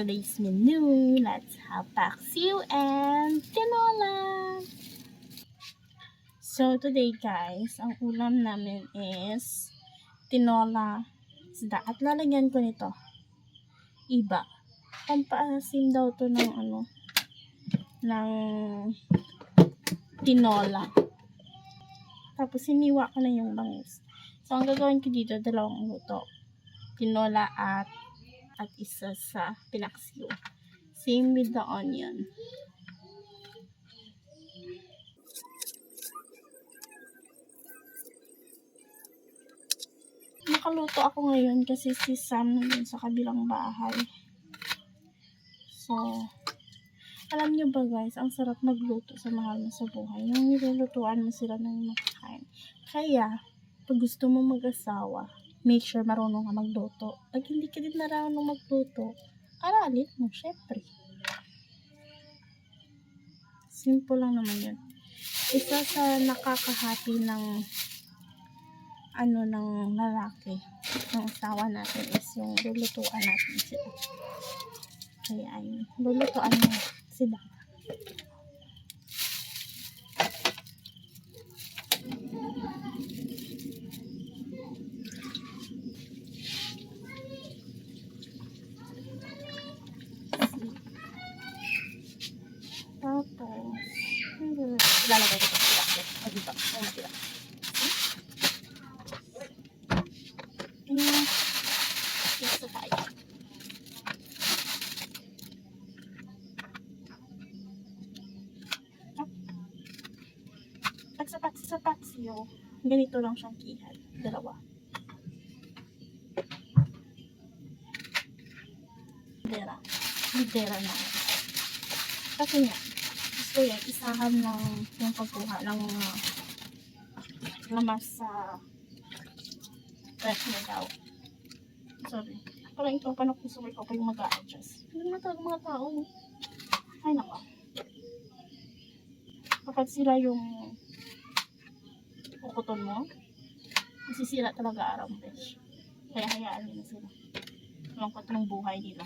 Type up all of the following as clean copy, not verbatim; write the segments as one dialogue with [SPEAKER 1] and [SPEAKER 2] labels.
[SPEAKER 1] Today's menu, let's have paksiw and tinola. So today guys, ang ulam namin is tinola isda at lalagyan ko nito iba. Pampaasim daw to ng ng tinola. Tapos hiniwa ko na yung bangis. So ang gagawin ko dito, dalawang luto. Tinola at isa sa pinaksiw. Same with the onion. Nakaluto ako ngayon kasi si Sam nandun sa kabilang bahay. So, alam nyo ba guys, ang sarap magluto sa mahal mo sa buhay. Yung nilulutuan mo sila ng makakain. Kaya, pag gusto mo mag-asawa, make sure marunong ka magluto. Pag hindi ka din marunong magluto, aralin mo, syempre. Simple lang naman yun. Isa sa nakakahappy ng ng lalaki, ng asawa natin is yung lulutuan natin sila. Kaya ayun, lulutuan mo sila. Tapos, lalagay ko ito dito. Ito tayo. Pag sa paksiw, ganito lang siyang kihal. Dalawa. Lidera na. Kasi nga, gusto yan, isahan ng yung pagkuha ng mga lamas sa fresh na daw. Sorry. Parang ito, panakisuloy ko pa yung mag-a-adjust. Hindi na talaga mga tao. Ay, nako. Kapag sila yung kukuton mo, masisira talaga araw mo, besh. Kaya hayaan nila sila. Lungkot ng buhay nila.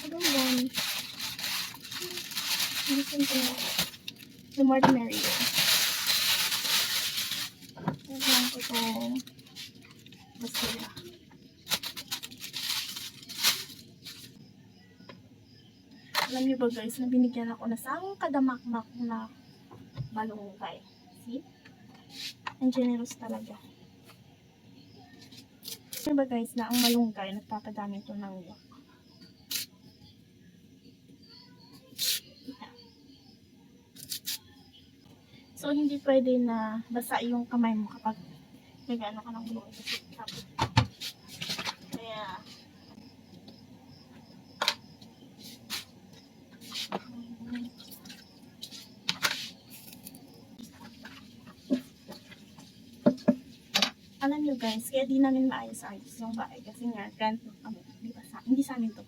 [SPEAKER 1] Hanggang listen to the more the merrier. Hanggang ko ito basura. Alam niyo ba guys, na binigyan ako na sang kadamakmak na malunggay. See? Ang generous talaga. Alam niyo ba guys, na ang malunggay nagpapadami ito ng yak. So, hindi pwede na basa yung kamay mo kapag nag-ano ka ng buhay kasi tapos. Kaya, alam nyo guys, kaya di namin maayos-ayos yung bahay kasi nga, grant kami, hindi sa amin to.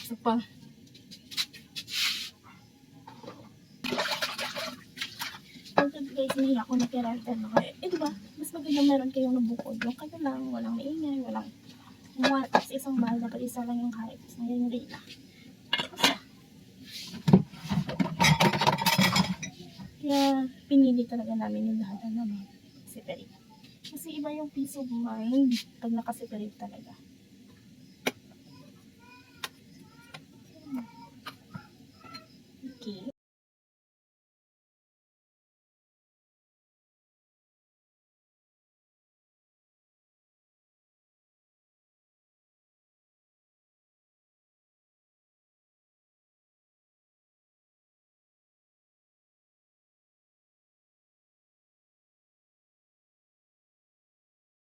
[SPEAKER 1] So, pa. Guys, nahiya ako na kaya-renten ako. Diba, mas maganda meron kayong nabukod. Yung kayo lang, walang maingay, walang umuwan. Kasi isang mahal, dapat isa lang yung hype. So, ngayon rin na. Kaya, pinili talaga namin yung lahat na naman. Separate. Kasi iba yung peace of mind pag nakaseparate talaga.